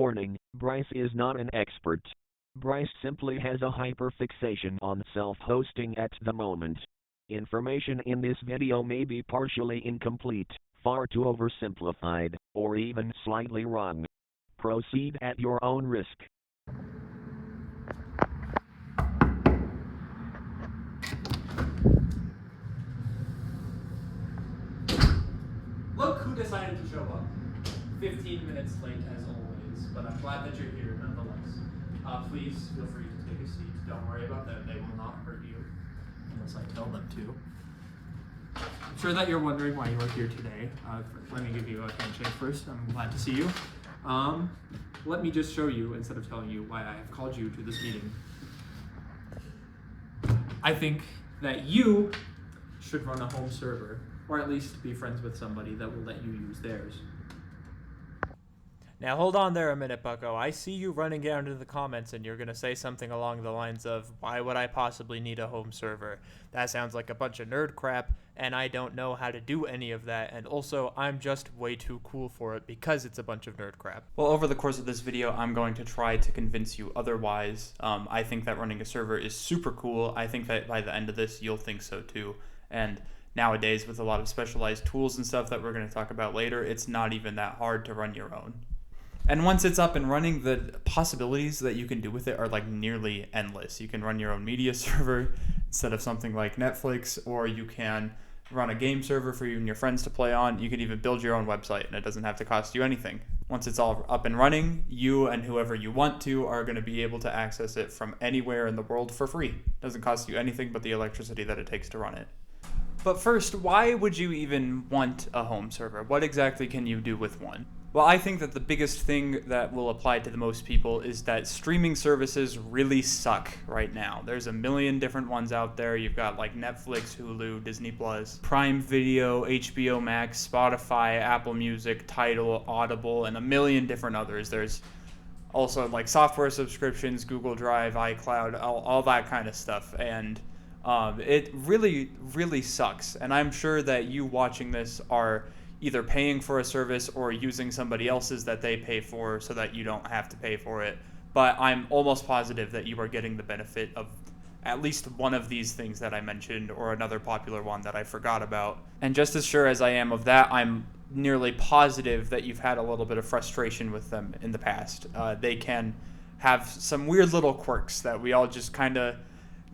Warning, Bryce is not an expert. Bryce simply has a hyperfixation on self-hosting at the moment. Information in this video may be partially incomplete, far too oversimplified, or even slightly wrong. Proceed at your own risk. Look who decided to show up. 15 minutes late as always, but I'm glad that you're here nonetheless. Please feel free to take a seat. Don't worry about them, they will not hurt you, unless I tell them to. I'm sure that you're wondering why you are here today. Let me give you a handshake first. I'm glad to see you. Let me just show you, instead of telling you, why I have called you to this meeting. I think that you should run a home server, or at least be friends with somebody that will let you use theirs. Now hold on there a minute, bucko. I see you running down into the comments and you're going to say something along the lines of, why would I possibly need a home server? That sounds like a bunch of nerd crap, and I don't know how to do any of that, and also I'm just way too cool for it because it's a bunch of nerd crap. Well, over the course of this video, I'm going to try to convince you otherwise. I think that running a server is super cool. I think that by the end of this, you'll think so too. And nowadays, with a lot of specialized tools and stuff that we're going to talk about later, it's not even that hard to run your own. And once it's up and running, the possibilities that you can do with it are like nearly endless. You can run your own media server instead of something like Netflix, or you can run a game server for you and your friends to play on. You can even build your own website, and it doesn't have to cost you anything. Once it's all up and running, you and whoever you want to are going to be able to access it from anywhere in the world for free. It doesn't cost you anything but the electricity that it takes to run it. But first, why would you even want a home server? What exactly can you do with one? Well, I think that the biggest thing that will apply to the most people is that streaming services really suck right now. There's a million different ones out there. You've got like Netflix, Hulu, Disney Plus, Prime Video, HBO Max, Spotify, Apple Music, Tidal, Audible, and a million different others. There's also like software subscriptions, Google Drive, iCloud, all that kind of stuff. And it really, really sucks. And I'm sure that you watching this are either paying for a service or using somebody else's that they pay for so that you don't have to pay for it. But I'm almost positive that you are getting the benefit of at least one of these things that I mentioned, or another popular one that I forgot about. And just as sure as I am of that, I'm nearly positive that you've had a little bit of frustration with them in the past. They can have some weird little quirks that we all just kind of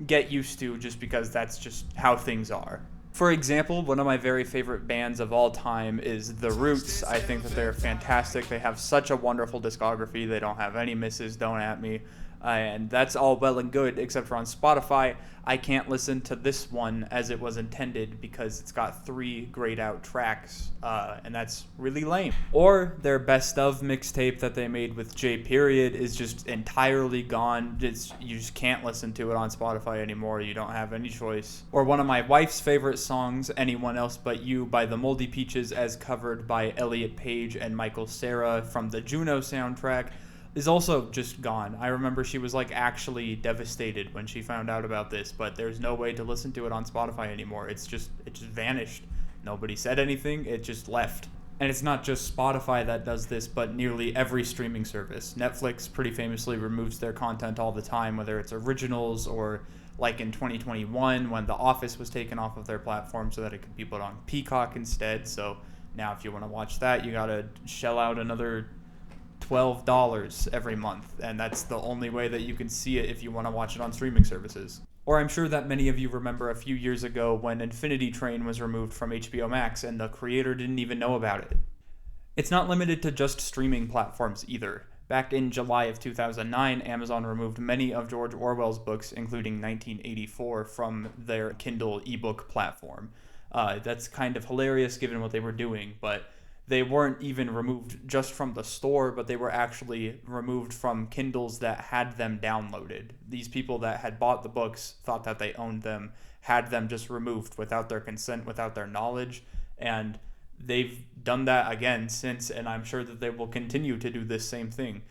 get used to just because that's just how things are. For example, one of my very favorite bands of all time is The Roots. I think that they're fantastic. They have such a wonderful discography. They don't have any misses, don't at me. And that's all well and good, except for on Spotify, I can't listen to this one as it was intended because it's got 3 grayed out tracks, and that's really lame. Or their best of mixtape that they made with J Period is just entirely gone. You just can't listen to it on Spotify anymore. You don't have any choice. Or one of my wife's favorite songs, Anyone Else But You by the Moldy Peaches, as covered by Elliot Page and Michael Cera from the Juno soundtrack, is also just gone. I remember she was like actually devastated when she found out about this, but there's no way to listen to it on Spotify anymore. It just vanished. Nobody said anything, it just left. And it's not just Spotify that does this, but nearly every streaming service. Netflix pretty famously removes their content all the time, whether it's originals or like in 2021 when The Office was taken off of their platform so that it could be put on Peacock instead. So now if you want to watch that, you gotta shell out another $12 every month, and that's the only way that you can see it if you want to watch it on streaming services. Or I'm sure that many of you remember a few years ago when Infinity Train was removed from HBO Max and the creator didn't even know about it. It's not limited to just streaming platforms either. Back in July of 2009, Amazon removed many of George Orwell's books, including 1984, from their Kindle ebook platform. That's kind of hilarious given what they were doing, but they weren't even removed just from the store, but they were actually removed from Kindles that had them downloaded. These people that had bought the books thought that they owned them, had them just removed without their consent, without their knowledge, and they've done that again since, and I'm sure that they will continue to do this same thing.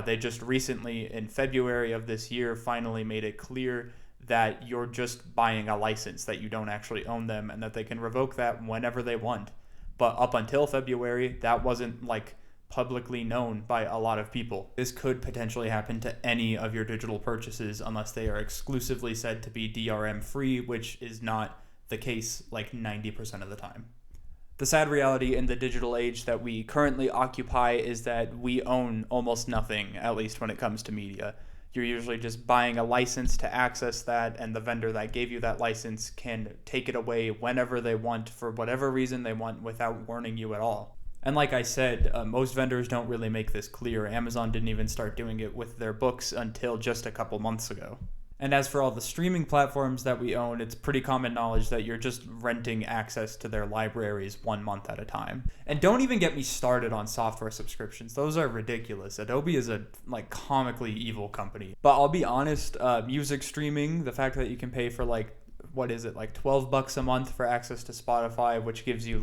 They just recently, in February of this year, finally made it clear that you're just buying a license, that you don't actually own them, and that they can revoke that whenever they want. But up until February, that wasn't like publicly known by a lot of people. This could potentially happen to any of your digital purchases unless they are exclusively said to be DRM free, which is not the case like 90% of the time. The sad reality in the digital age that we currently occupy is that we own almost nothing, at least when it comes to media. You're usually just buying a license to access that, and the vendor that gave you that license can take it away whenever they want for whatever reason they want without warning you at all. And like I said, most vendors don't really make this clear. Amazon didn't even start doing it with their books until just a couple months ago. And as for all the streaming platforms that we own, it's pretty common knowledge that you're just renting access to their libraries 1 month at a time. And don't even get me started on software subscriptions. Those are ridiculous. Adobe is a comically evil company. But I'll be honest, music streaming, the fact that you can pay for $12 a month for access to Spotify, which gives you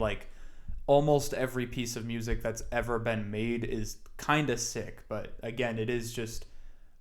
almost every piece of music that's ever been made, is kind of sick. But again, it is just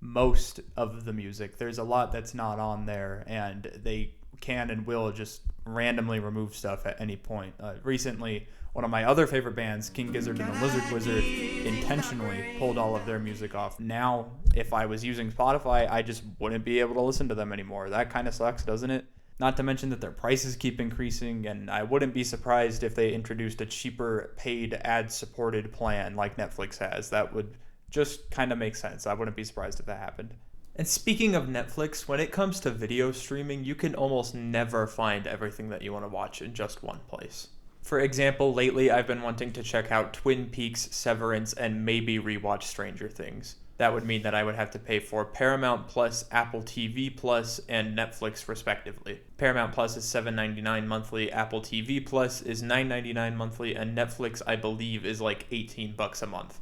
most of the music. There's a lot that's not on there, and they can and will just randomly remove stuff at any point. Recently, one of my other favorite bands, King Gizzard and the Lizard Wizard, intentionally pulled all of their music off. Now, if I was using Spotify, I just wouldn't be able to listen to them anymore. That kind of sucks, doesn't it? Not to mention that their prices keep increasing, and I wouldn't be surprised if they introduced a cheaper paid ad-supported plan like Netflix has. That would just kind of make sense. I wouldn't be surprised if that happened. And speaking of Netflix, when it comes to video streaming, you can almost never find everything that you want to watch in just one place. For example, lately I've been wanting to check out Twin Peaks, Severance, and maybe rewatch Stranger Things. That would mean that I would have to pay for Paramount Plus, Apple TV Plus, and Netflix respectively. Paramount Plus is $7.99 monthly, Apple TV Plus is $9.99 monthly, and Netflix, I believe, is $18 a month.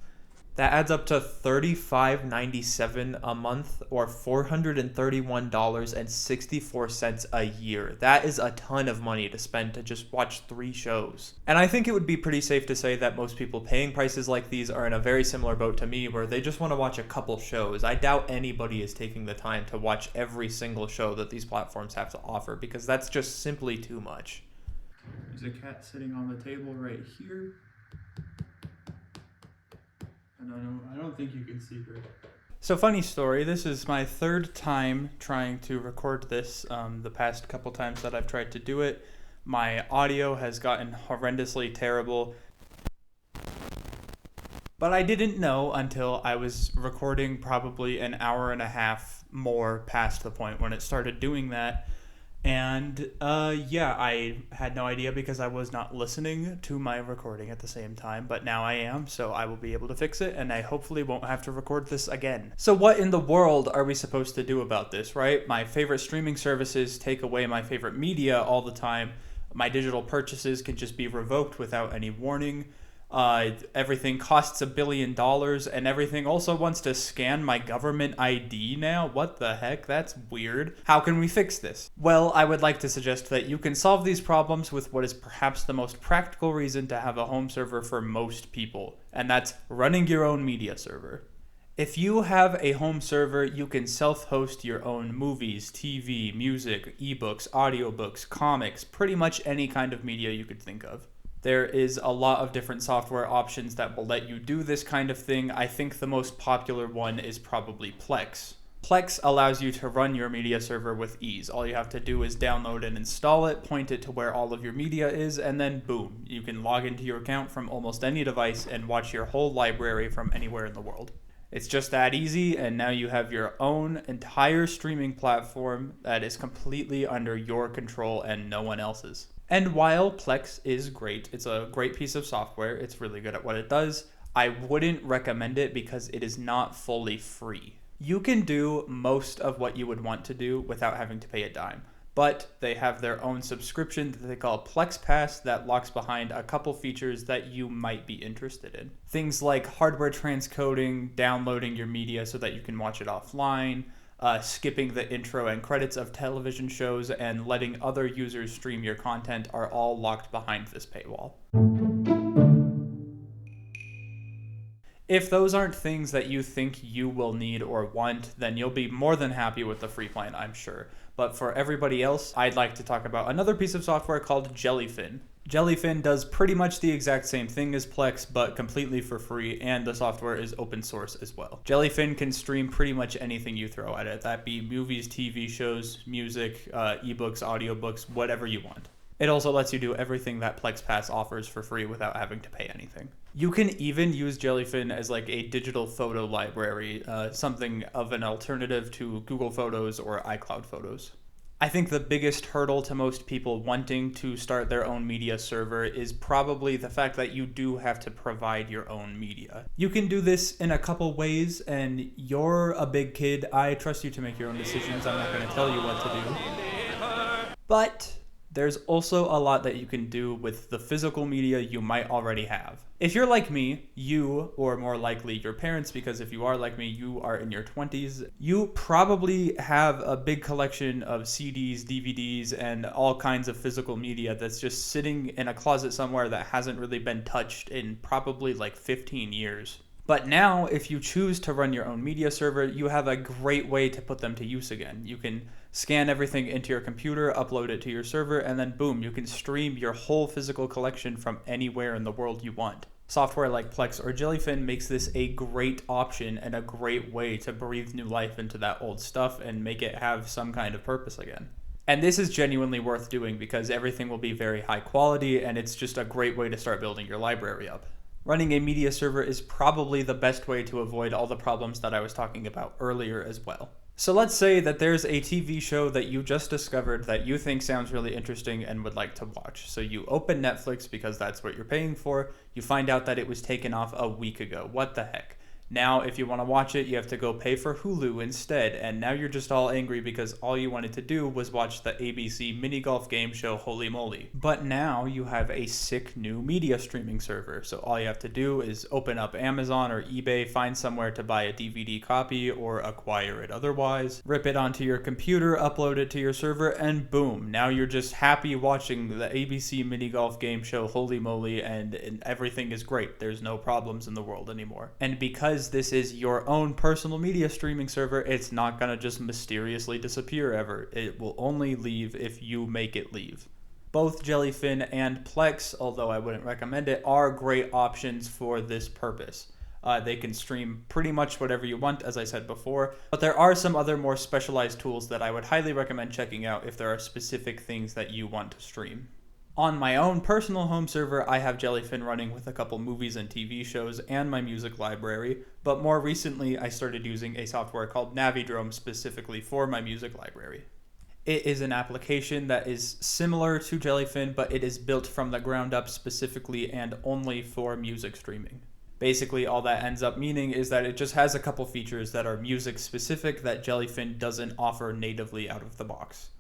That adds up to $35.97 a month, or $431.64 a year. That is a ton of money to spend to just watch 3 shows. And I think it would be pretty safe to say that most people paying prices like these are in a very similar boat to me, where they just want to watch a couple shows. I doubt anybody is taking the time to watch every single show that these platforms have to offer, because that's just simply too much. There's a cat sitting on the table right here. I don't think you can see her. So funny story, this is my 3rd time trying to record this. The past couple times that I've tried to do it, my audio has gotten horrendously terrible. But I didn't know until I was recording probably an hour and a half more past the point when it started doing that. And I had no idea because I was not listening to my recording at the same time, but now I am, so I will be able to fix it, and I hopefully won't have to record this again. So what in the world are we supposed to do about this, right? My favorite streaming services take away my favorite media all the time. My digital purchases can just be revoked without any warning. Everything costs $1 billion, and everything also wants to scan my government ID now? What the heck? That's weird. How can we fix this? Well, I would like to suggest that you can solve these problems with what is perhaps the most practical reason to have a home server for most people, and that's running your own media server. If you have a home server, you can self-host your own movies, TV, music, ebooks, audiobooks, comics, pretty much any kind of media you could think of. There is a lot of different software options that will let you do this kind of thing. I think the most popular one is probably Plex. Plex allows you to run your media server with ease. All you have to do is download and install it, point it to where all of your media is, and then boom, you can log into your account from almost any device and watch your whole library from anywhere in the world. It's just that easy, and now you have your own entire streaming platform that is completely under your control and no one else's. And while Plex is great, it's a great piece of software, it's really good at what it does, I wouldn't recommend it because it is not fully free. You can do most of what you would want to do without having to pay a dime, but they have their own subscription that they call Plex Pass that locks behind a couple features that you might be interested in. Things like hardware transcoding, downloading your media so that you can watch it offline, skipping the intro and credits of television shows, and letting other users stream your content are all locked behind this paywall. If those aren't things that you think you will need or want, then you'll be more than happy with the free plan, I'm sure. But for everybody else, I'd like to talk about another piece of software called Jellyfin. Jellyfin does pretty much the exact same thing as Plex, but completely for free, and the software is open source as well. Jellyfin can stream pretty much anything you throw at it, that be movies, TV shows, music, ebooks, audiobooks, whatever you want. It also lets you do everything that Plex Pass offers for free without having to pay anything. You can even use Jellyfin as like a digital photo library, something of an alternative to Google Photos or iCloud Photos. I think the biggest hurdle to most people wanting to start their own media server is probably the fact that you do have to provide your own media. You can do this in a couple ways, and you're a big kid. I trust you to make your own decisions. I'm not going to tell you what to do. But there's also a lot that you can do with the physical media you might already have. If you're like me, you, or more likely your parents, because if you are like me, you are in your 20s, you probably have a big collection of CDs, DVDs, and all kinds of physical media that's just sitting in a closet somewhere that hasn't really been touched in probably like 15 years. But now, if you choose to run your own media server, you have a great way to put them to use again. You can scan everything into your computer, upload it to your server, and then boom, you can stream your whole physical collection from anywhere in the world you want. Software like Plex or Jellyfin makes this a great option and a great way to breathe new life into that old stuff and make it have some kind of purpose again. And this is genuinely worth doing because everything will be very high quality, and it's just a great way to start building your library up. Running a media server is probably the best way to avoid all the problems that I was talking about earlier as well. So let's say that there's a TV show that you just discovered that you think sounds really interesting and would like to watch. So you open Netflix because that's what you're paying for. You find out that it was taken off a week ago. What the heck? Now, if you want to watch it, you have to go pay for Hulu instead, and now you're just all angry because all you wanted to do was watch the ABC mini golf game show Holy Moly. But now you have a sick new media streaming server, so all you have to do is open up Amazon or eBay, find somewhere to buy a DVD copy or acquire it otherwise, rip it onto your computer, upload it to your server, and boom, now you're just happy watching the ABC mini golf game show Holy Moly, and everything is great. There's no problems in the world anymore. And because this is your own personal media streaming server, it's not gonna just mysteriously disappear ever. It will only leave if you make it leave. Both Jellyfin and Plex, although I wouldn't recommend it, are great options for this purpose. They can stream pretty much whatever you want, as I said before, but there are some other more specialized tools that I would highly recommend checking out if there are specific things that you want to stream. On my own personal home server, I have Jellyfin running with a couple movies and TV shows and my music library, but more recently I started using a software called Navidrome specifically for my music library. It is an application that is similar to Jellyfin, but it is built from the ground up specifically and only for music streaming. Basically, all that ends up meaning is that it just has a couple features that are music specific that Jellyfin doesn't offer natively out of the box.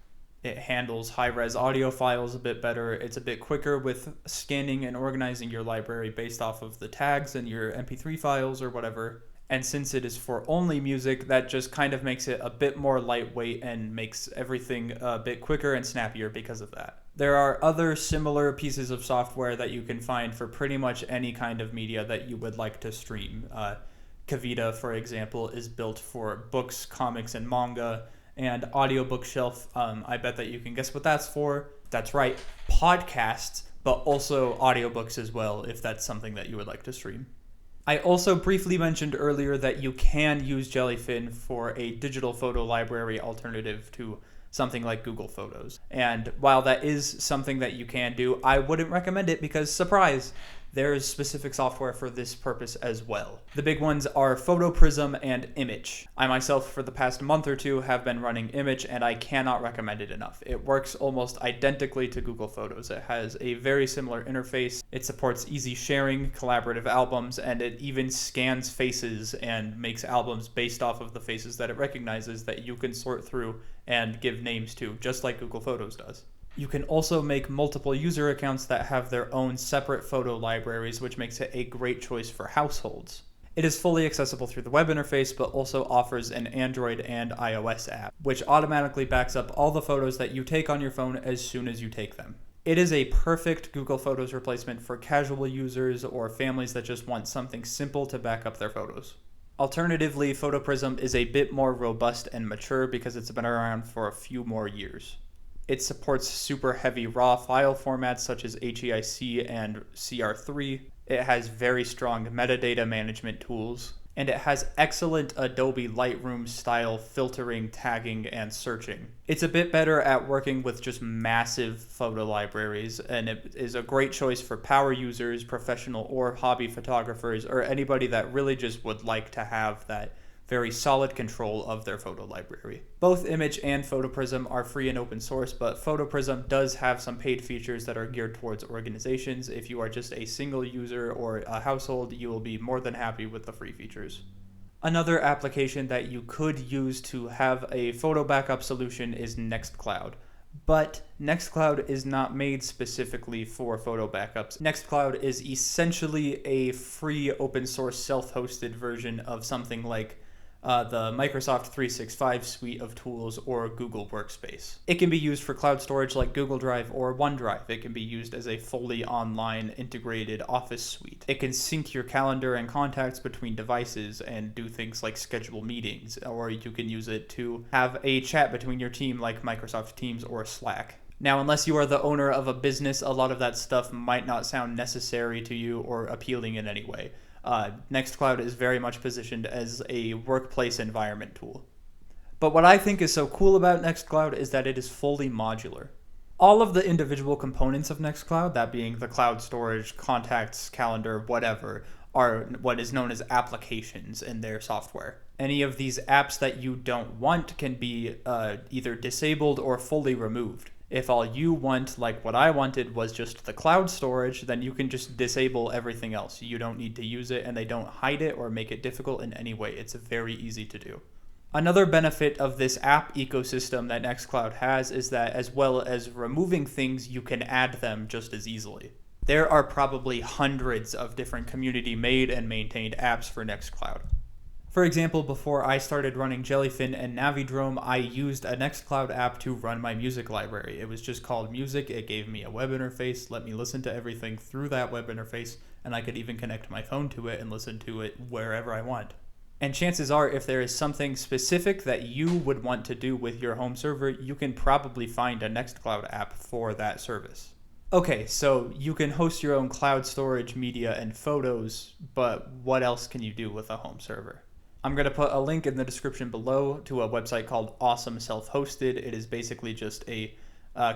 It handles high-res audio files a bit better. It's a bit quicker with scanning and organizing your library based off of the tags and your MP3 files or whatever. And since it is for only music, that just kind of makes it a bit more lightweight and makes everything a bit quicker and snappier because of that. There are other similar pieces of software that you can find for pretty much any kind of media that you would like to stream. Kavita, for example, is built for books, comics, and manga. And Audio Bookshelf, I bet that you can guess what that's for. That's right, podcasts, but also audiobooks as well, if that's something that you would like to stream. I also briefly mentioned earlier that you can use Jellyfin for a digital photo library alternative to something like Google Photos. And while that is something that you can do, I wouldn't recommend it because, surprise, there is specific software for this purpose as well. The big ones are PhotoPrism and Image. I myself, for the past month or two, have been running Image, and I cannot recommend it enough. It works almost identically to Google Photos. It has a very similar interface. It supports easy sharing, collaborative albums, and it even scans faces and makes albums based off of the faces that it recognizes that you can sort through and give names to, just like Google Photos does. You can also make multiple user accounts that have their own separate photo libraries, which makes it a great choice for households. It is fully accessible through the web interface, but also offers an Android and iOS app, which automatically backs up all the photos that you take on your phone as soon as you take them. It is a perfect Google Photos replacement for casual users or families that just want something simple to back up their photos. Alternatively, PhotoPrism is a bit more robust and mature because it's been around for a few more years. It supports super heavy raw file formats such as HEIC and CR3. It has very strong metadata management tools, and it has excellent Adobe Lightroom style filtering, tagging, and searching. It's a bit better at working with just massive photo libraries, and it is a great choice for power users, professional or hobby photographers, or anybody that really just would like to have that very solid control of their photo library. Both Image and PhotoPrism are free and open source, but PhotoPrism does have some paid features that are geared towards organizations. If you are just a single user or a household, you will be more than happy with the free features. Another application that you could use to have a photo backup solution is Nextcloud. But Nextcloud is not made specifically for photo backups. Nextcloud is essentially a free open source self-hosted version of something like the Microsoft 365 suite of tools or Google Workspace. It can be used for cloud storage like Google Drive or OneDrive. It can be used as a fully online integrated office suite. It can sync your calendar and contacts between devices and do things like schedule meetings, or you can use it to have a chat between your team like Microsoft Teams or Slack. Now, unless you are the owner of a business, a lot of that stuff might not sound necessary to you or appealing in any way. Nextcloud is very much positioned as a workplace environment tool. But what I think is so cool about Nextcloud is that it is fully modular. All of the individual components of Nextcloud, that being the cloud storage, contacts, calendar, whatever, are what is known as applications in their software. Any of these apps that you don't want can be either disabled or fully removed. If all you want, like what I wanted, was just the cloud storage, then you can just disable everything else. You don't need to use it, and they don't hide it or make it difficult in any way. It's very easy to do. Another benefit of this app ecosystem that Nextcloud has is that as well as removing things, you can add them just as easily. There are probably hundreds of different community-made and maintained apps for Nextcloud. For example, before I started running Jellyfin and Navidrome, I used a Nextcloud app to run my music library. It was just called Music. It gave me a web interface, let me listen to everything through that web interface, and I could even connect my phone to it and listen to it wherever I want. And chances are, if there is something specific that you would want to do with your home server, you can probably find a Nextcloud app for that service. Okay, so you can host your own cloud storage, media, and photos, but what else can you do with a home server? I'm going to put a link in the description below to a website called Awesome Self-Hosted. It is basically just a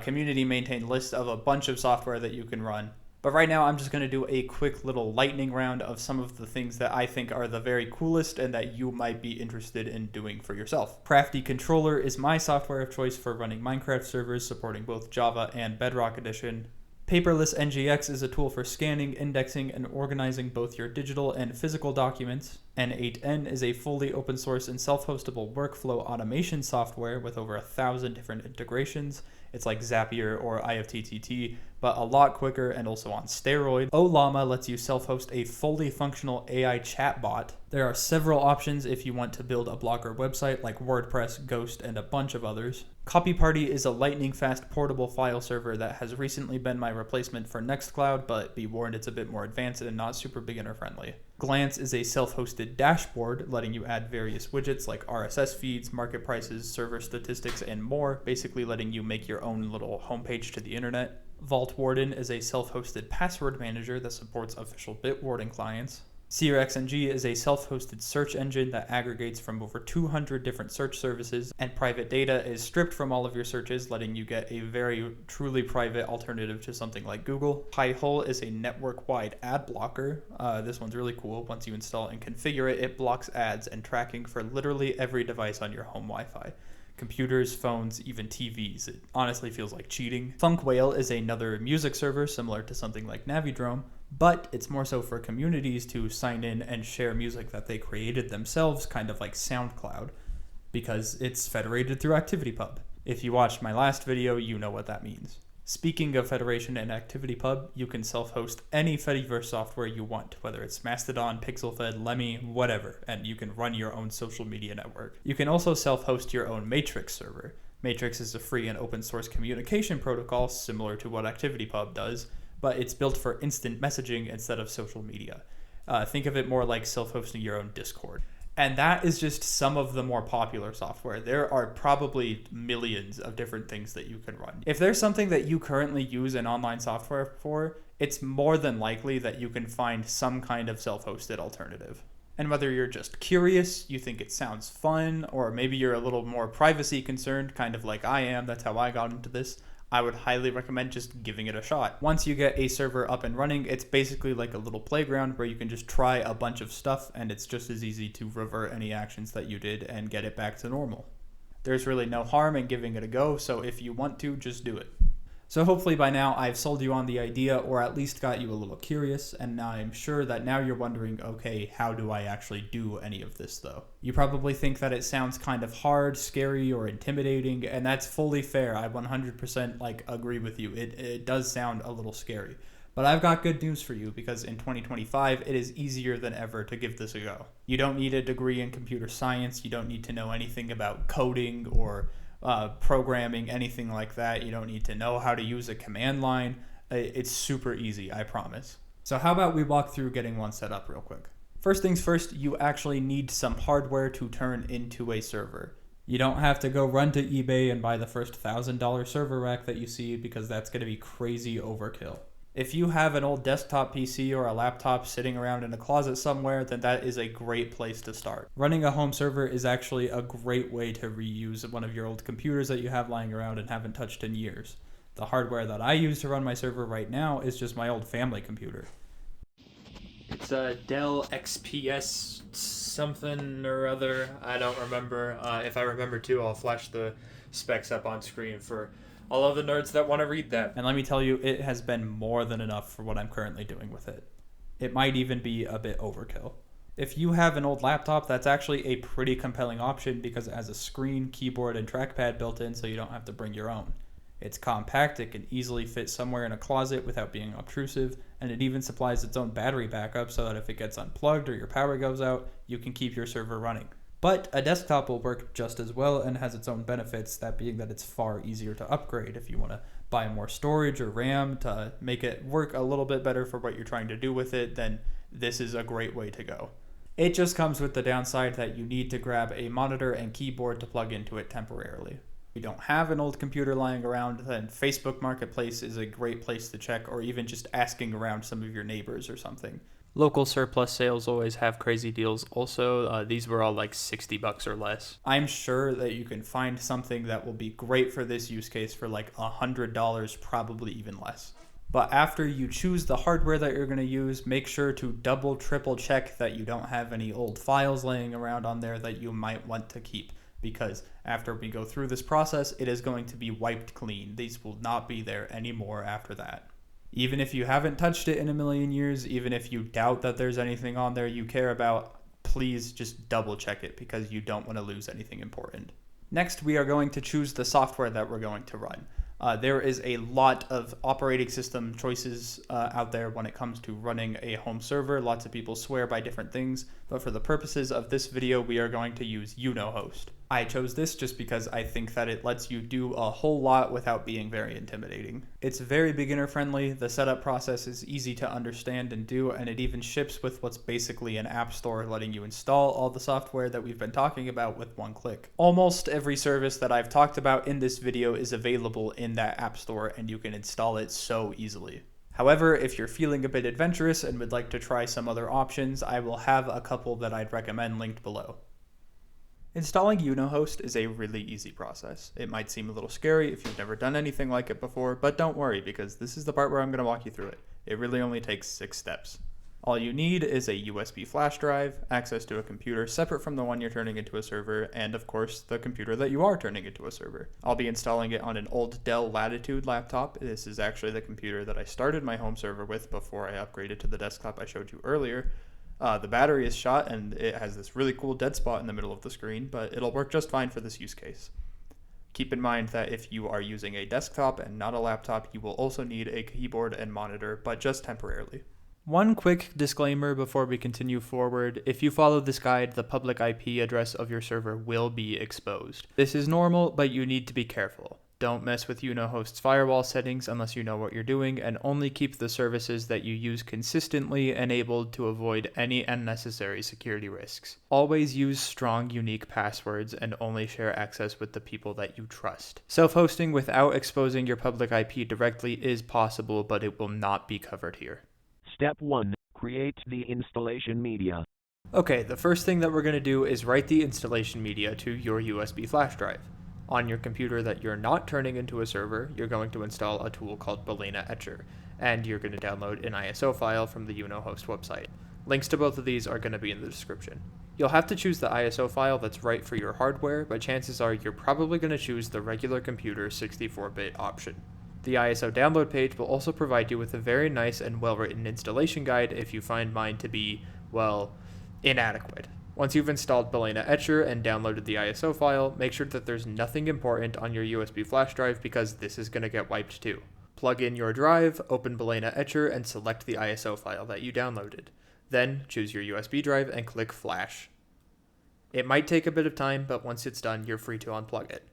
community-maintained list of a bunch of software that you can run. But right now, I'm just going to do a quick little lightning round of some of the things that I think are the very coolest and that you might be interested in doing for yourself. Crafty Controller is my software of choice for running Minecraft servers supporting both Java and Bedrock Edition. Paperless NGX is a tool for scanning, indexing, and organizing both your digital and physical documents. N8N is a fully open source and self-hostable workflow automation software with over 1,000 different integrations. It's like Zapier or IFTTT, but a lot quicker and also on steroids. Ollama lets you self-host a fully functional AI chatbot. There are several options if you want to build a blog or website like WordPress, Ghost, and a bunch of others. CopyParty is a lightning-fast portable file server that has recently been my replacement for Nextcloud, but be warned it's a bit more advanced and not super beginner-friendly. Glance is a self-hosted dashboard letting you add various widgets like RSS feeds, market prices, server statistics, and more, basically letting you make your own little homepage to the internet. Vault Warden is a self-hosted password manager that supports official Bitwarden clients. CRXNG is a self-hosted search engine that aggregates from over 200 different search services, and private data is stripped from all of your searches, letting you get a very truly private alternative to something like Google. Pi-hole is a network-wide ad blocker. This one's really cool. Once you install and configure it, it blocks ads and tracking for literally every device on your home Wi-Fi. Computers, phones, even TVs. It honestly feels like cheating. Funkwhale is another music server similar to something like Navidrome, but it's more so for communities to sign in and share music that they created themselves, kind of like SoundCloud, because it's federated through ActivityPub. If you watched my last video, you know what that means. Speaking of federation and ActivityPub, you can self-host any Fediverse software you want, whether it's Mastodon, PixelFed, Lemmy, whatever, and you can run your own social media network. You can also self-host your own Matrix server. Matrix is a free and open source communication protocol similar to what ActivityPub does, but it's built for instant messaging instead of social media. Think of it more like self-hosting your own Discord. And that is just some of the more popular software. There are probably millions of different things that you can run. If there's something that you currently use an online software for, it's more than likely that you can find some kind of self-hosted alternative. And whether you're just curious, you think it sounds fun, or maybe you're a little more privacy concerned, kind of like I am, that's how I got into this, I would highly recommend just giving it a shot. Once you get a server up and running, it's basically like a little playground where you can just try a bunch of stuff, and it's just as easy to revert any actions that you did and get it back to normal. There's really no harm in giving it a go, so if you want to, just do it. So hopefully by now I've sold you on the idea, or at least got you a little curious, and I'm sure that now you're wondering, okay, how do I actually do any of this though? You probably think that it sounds kind of hard, scary, or intimidating, and that's fully fair. I 100% agree with you. It does sound a little scary. But I've got good news for you, because in 2025, it is easier than ever to give this a go. You don't need a degree in computer science, you don't need to know anything about coding or programming, anything like that. You don't need to know how to use a command line. It's super easy, I promise. So how about we walk through getting one set up real quick. First things first, you actually need some hardware to turn into a server. You don't have to go run to eBay and buy the first $1,000 server rack that you see, because that's going to be crazy overkill. If you have an old desktop PC or a laptop sitting around in a closet somewhere, then that is a great place to start. Running a home server is actually a great way to reuse one of your old computers that you have lying around and haven't touched in years. The hardware that I use to run my server right now is just my old family computer. It's a Dell XPS something or other. I don't remember. If I remember to, I'll flash the specs up on screen for all of the nerds that want to read that. And let me tell you, it has been more than enough for what I'm currently doing with it. It might even be a bit overkill. If you have an old laptop, that's actually a pretty compelling option, because it has a screen, keyboard, and trackpad built in, so you don't have to bring your own. It's compact, it can easily fit somewhere in a closet without being obtrusive, and it even supplies its own battery backup so that if it gets unplugged or your power goes out, you can keep your server running. But a desktop will work just as well and has its own benefits, that being that it's far easier to upgrade. If you want to buy more storage or RAM to make it work a little bit better for what you're trying to do with it, then this is a great way to go. It just comes with the downside that you need to grab a monitor and keyboard to plug into it temporarily. If you don't have an old computer lying around, then Facebook Marketplace is a great place to check, or even just asking around some of your neighbors or something. Local surplus sales always have crazy deals. Also, these were all like $60 or less. I'm sure that you can find something that will be great for this use case for like $100, probably even less. But after you choose the hardware that you're going to use, make sure to double, triple check that you don't have any old files laying around on there that you might want to keep. Because after we go through this process, it is going to be wiped clean. These will not be there anymore after that. Even if you haven't touched it in a million years, even if you doubt that there's anything on there you care about, please just double check it, because you don't want to lose anything important. Next, we are going to choose the software that we're going to run. There is a lot of operating system choices out there when it comes to running a home server. Lots of people swear by different things, but for the purposes of this video, we are going to use Yunohost. I chose this just because I think that it lets you do a whole lot without being very intimidating. It's very beginner friendly, the setup process is easy to understand and do, and it even ships with what's basically an app store, letting you install all the software that we've been talking about with one click. Almost every service that I've talked about in this video is available in that app store, and you can install it so easily. However, if you're feeling a bit adventurous and would like to try some other options, I will have a couple that I'd recommend linked below. Installing Yunohost is a really easy process. It might seem a little scary if you've never done anything like it before, but don't worry, because this is the part where I'm going to walk you through it. It really only takes 6 steps. All you need is a USB flash drive, access to a computer separate from the one you're turning into a server, and of course the computer that you are turning into a server. I'll be installing it on an old Dell Latitude laptop. This is actually the computer that I started my home server with before I upgraded to the desktop I showed you earlier. The battery is shot and it has this really cool dead spot in the middle of the screen, but it'll work just fine for this use case. Keep in mind that if you are using a desktop and not a laptop, you will also need a keyboard and monitor, but just temporarily. One quick disclaimer before we continue forward. If you follow this guide, the public IP address of your server will be exposed. This is normal, but you need to be careful. Don't mess with Yunohost's firewall settings unless you know what you're doing, and only keep the services that you use consistently enabled to avoid any unnecessary security risks. Always use strong, unique passwords and only share access with the people that you trust. Self-hosting without exposing your public IP directly is possible, but it will not be covered here. Step 1. Create the installation media. Okay, the first thing that we're going to do is write the installation media to your USB flash drive. On your computer that you're not turning into a server, you're going to install a tool called Balena Etcher, and you're going to download an ISO file from the Yunohost website. Links to both of these are going to be in the description. You'll have to choose the ISO file that's right for your hardware, but chances are you're probably going to choose the regular computer 64-bit option. The ISO download page will also provide you with a very nice and well-written installation guide if you find mine to be, well, inadequate. Once you've installed Balena Etcher and downloaded the ISO file, make sure that there's nothing important on your USB flash drive because this is going to get wiped too. Plug in your drive, open Balena Etcher, and select the ISO file that you downloaded. Then choose your USB drive and click Flash. It might take a bit of time, but once it's done, you're free to unplug it.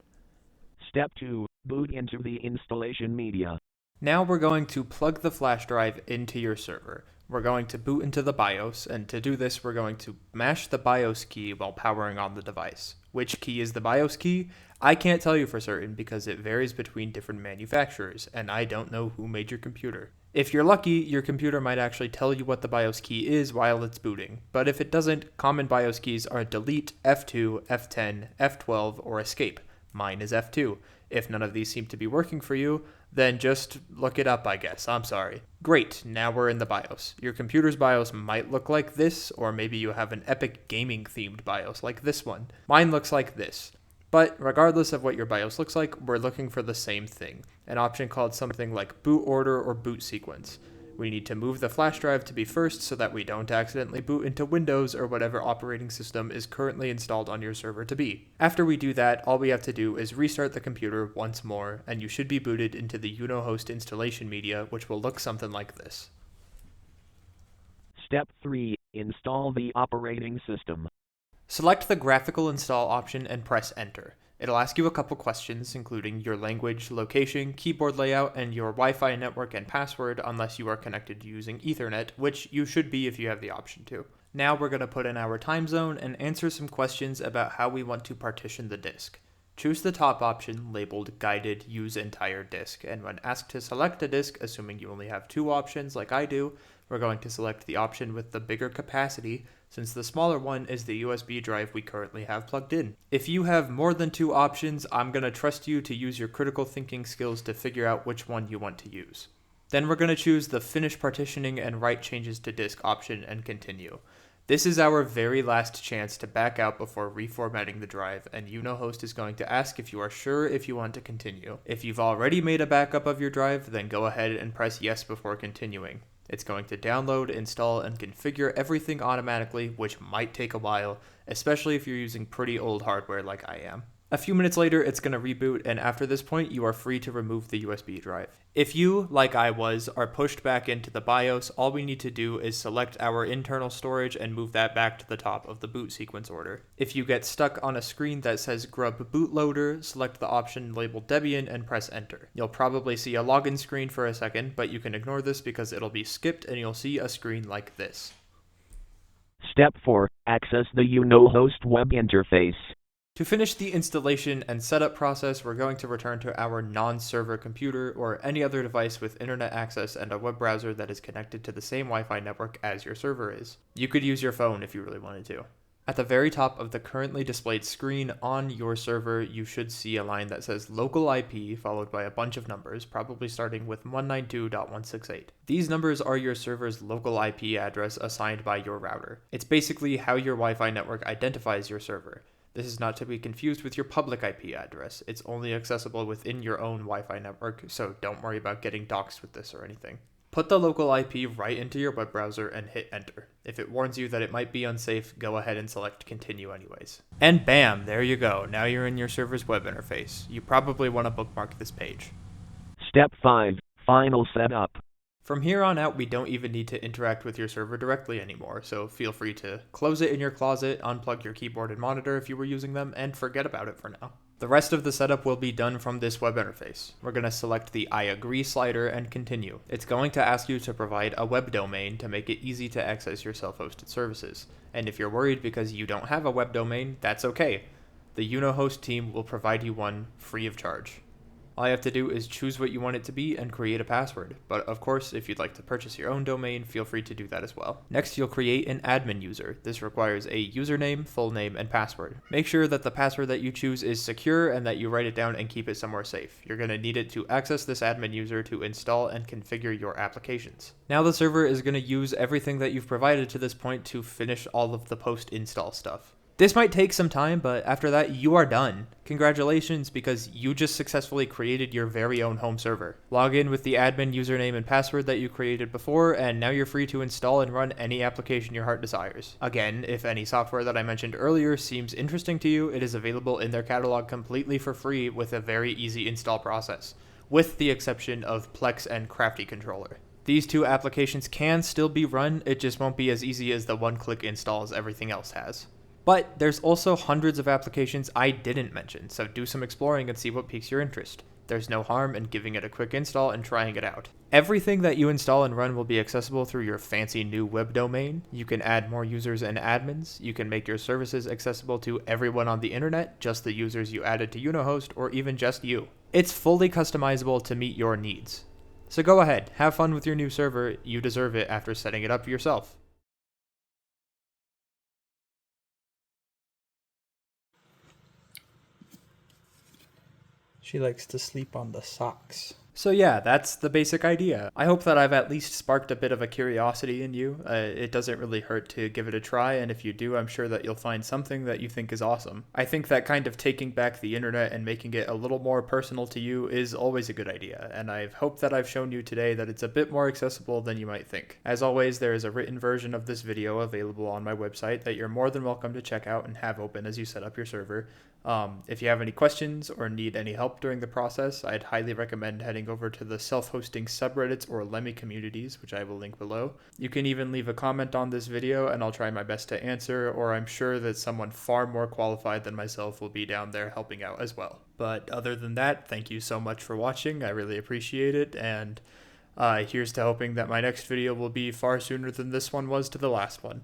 Step 2. Boot into the installation media. Now we're going to plug the flash drive into your server. We're going to boot into the BIOS, and to do this, we're going to mash the BIOS key while powering on the device. Which key is the BIOS key? I can't tell you for certain because it varies between different manufacturers, and I don't know who made your computer. If you're lucky, your computer might actually tell you what the BIOS key is while it's booting, but if it doesn't, common BIOS keys are delete, F2, F10, F12, or escape. Mine is F2. If none of these seem to be working for you, then just look it up, I guess. I'm sorry. Great, now we're in the BIOS. Your computer's BIOS might look like this, or maybe you have an epic gaming themed BIOS like this one. Mine looks like this. But regardless of what your BIOS looks like, we're looking for the same thing, an option called something like boot order or boot sequence. We need to move the flash drive to be first so that we don't accidentally boot into Windows or whatever operating system is currently installed on your server to be. After we do that, all we have to do is restart the computer once more, and you should be booted into the Yunohost installation media, which will look something like this. Step 3. Install the operating system. Select the graphical install option and press enter. It'll ask you a couple questions, including your language, location, keyboard layout, and your Wi-Fi network and password unless you are connected using Ethernet, which you should be if you have the option to. Now we're going to put in our time zone and answer some questions about how we want to partition the disk. Choose the top option labeled Guided Use Entire Disk, and when asked to select a disk, assuming you only have two options like I do, we're going to select the option with the bigger capacity, since the smaller one is the USB drive we currently have plugged in. If you have more than two options, I'm going to trust you to use your critical thinking skills to figure out which one you want to use. Then we're going to choose the Finish Partitioning and Write Changes to Disk option and continue. This is our very last chance to back out before reformatting the drive, and Yunohost is going to ask if you are sure if you want to continue. If you've already made a backup of your drive, then go ahead and press yes before continuing. It's going to download, install, and configure everything automatically, which might take a while, especially if you're using pretty old hardware like I am. A few minutes later, it's going to reboot, and after this point, you are free to remove the USB drive. If you, like I was, are pushed back into the BIOS, all we need to do is select our internal storage and move that back to the top of the boot sequence order. If you get stuck on a screen that says Grub Bootloader, select the option labeled Debian and press enter. You'll probably see a login screen for a second, but you can ignore this because it'll be skipped and you'll see a screen like this. Step 4. Access the Yunohost web interface. To finish the installation and setup process, we're going to return to our non-server computer or any other device with internet access and a web browser that is connected to the same Wi-Fi network as your server is. You could use your phone if you really wanted to. At the very top of the currently displayed screen on your server, you should see a line that says local IP followed by a bunch of numbers, probably starting with 192.168. These numbers are your server's local IP address assigned by your router. It's basically how your Wi-Fi network identifies your server. This is not to be confused with your public IP address. It's only accessible within your own Wi-Fi network, so don't worry about getting doxxed with this or anything. Put the local IP right into your web browser and hit enter. If it warns you that it might be unsafe, go ahead and select continue anyways. And bam, there you go. Now you're in your server's web interface. You probably want to bookmark this page. Step 5. Final setup. From here on out, we don't even need to interact with your server directly anymore, so feel free to close it in your closet, unplug your keyboard and monitor if you were using them, and forget about it for now. The rest of the setup will be done from this web interface. We're going to select the I agree slider and continue. It's going to ask you to provide a web domain to make it easy to access your self-hosted services. And if you're worried because you don't have a web domain, that's okay. The Yunohost team will provide you one free of charge. All you have to do is choose what you want it to be and create a password. But of course, if you'd like to purchase your own domain, feel free to do that as well. Next, you'll create an admin user. This requires a username, full name, and password. Make sure that the password that you choose is secure and that you write it down and keep it somewhere safe. You're going to need it to access this admin user to install and configure your applications. Now the server is going to use everything that you've provided to this point to finish all of the post-install stuff. This might take some time, but after that, you are done. Congratulations, because you just successfully created your very own home server. Log in with the admin username and password that you created before, and now you're free to install and run any application your heart desires. Again, if any software that I mentioned earlier seems interesting to you, it is available in their catalog completely for free with a very easy install process, with the exception of Plex and Crafty Controller. These two applications can still be run, it just won't be as easy as the one-click install as everything else has. But there's also hundreds of applications I didn't mention, so do some exploring and see what piques your interest. There's no harm in giving it a quick install and trying it out. Everything that you install and run will be accessible through your fancy new web domain. You can add more users and admins. You can make your services accessible to everyone on the internet, just the users you added to Yunohost, or even just you. It's fully customizable to meet your needs. So go ahead, have fun with your new server. You deserve it after setting it up yourself. She likes to sleep on the socks. So yeah, that's the basic idea. I hope that I've at least sparked a bit of a curiosity in you. It doesn't really hurt to give it a try, and if you do, I'm sure that you'll find something that you think is awesome. I think that kind of taking back the internet and making it a little more personal to you is always a good idea, and I hope that I've shown you today that it's a bit more accessible than you might think. As always, there is a written version of this video available on my website that you're more than welcome to check out and have open as you set up your server. If you have any questions or need any help during the process, I'd highly recommend heading over to the self-hosting subreddits or Lemmy communities, which I will link below. You can even leave a comment on this video and I'll try my best to answer, or I'm sure that someone far more qualified than myself will be down there helping out as well. But other than that, thank you so much for watching. I really appreciate it, and here's to hoping that my next video will be far sooner than this one was to the last one.